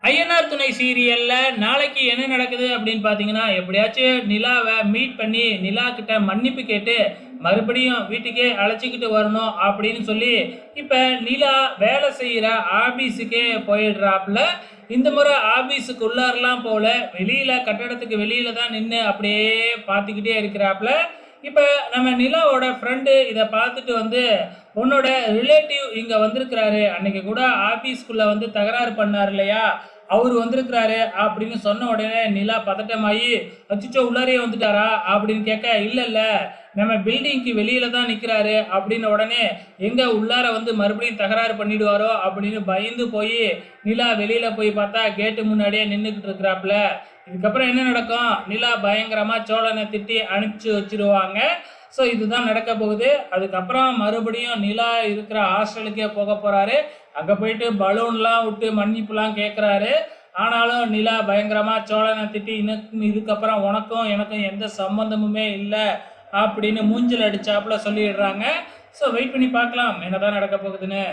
ஐயனார் துணை சீரியல்ல நாளைக்கு என்ன நடக்குது அப்படின்னு பார்த்தீங்கன்னா, எப்படியாச்சும் நிலாவ மீட் பண்ணி நிலா கிட்ட மன்னிப்பு கேட்டு மறுபடியும் வீட்டுக்கே அழைச்சிக்கிட்டு வரணும் அப்படின்னு சொல்லி, இப்ப நிலா வேலை செய்யற ஆபீஸுக்கே போயிடுறாப்புல. இந்த முறை ஆபீஸுக்குள்ளாரெல்லாம் போல, வெளியில கட்டடத்துக்கு வெளியில தான் நின்னு அப்படியே பார்த்துக்கிட்டே இருக்கிறாப்புல. இப்ப நம்ம நிலாவோட ஃப்ரெண்டு இத பார்த்துட்டு வந்து, "உன்னோட ரிலேட்டிவ் இங்க வந்திருக்கிறாரு. அன்னைக்கு கூட ஆபீஸ்க்குள்ள வந்து தகராறு பண்ணாரு இல்லையா? அவரு வந்திருக்கிறாரு" அப்படின்னு சொன்ன உடனே நிலா பதட்டமாயி, "அச்சச்சோ! உள்ளாரயே வந்துட்டாரா?" அப்படின்னு கேட்க, "இல்ல, இல்ல. நம்ம பில்டிங்க்கு வெளியில தான் நிக்கிறாரு" அப்படின்ன உடனே, "எங்க உள்ளார வந்து மறுபடியும் தகராறு பண்ணிடுவாரோ?" அப்படின்னு பயந்து போயி, நிலா வெளியில போய் பார்த்தா கேட்டு முன்னாடியே நின்னுகிட்டு இருக்கிறாப்புல. இதுக்கப்புறம் என்ன நடக்கும்? நிலா பயங்கரமா சோழனை திட்டி அனுப்பிச்சு வச்சிருவாங்க. ஸோ இதுதான் நடக்க போகுது. அதுக்கப்புறம் மறுபடியும் நிலா இருக்கிற ஹாஸ்டலுக்கே போக போறாரு. அங்க போயிட்டு பலூன்லாம் விட்டு மன்னிப்புலாம் கேட்குறாரு. ஆனாலும் நிலா பயங்கரமா சோழனை திட்டி, இதுக்கப்புறம் உனக்கும் எனக்கும் எந்த சம்பந்தமுமே இல்லை அப்படின்னு மூஞ்சில் அடிச்சாப்புல சொல்லிடுறாங்க. ஸோ வெயிட் பண்ணி பார்க்கலாம் என்னதான் நடக்க போகுதுன்னு.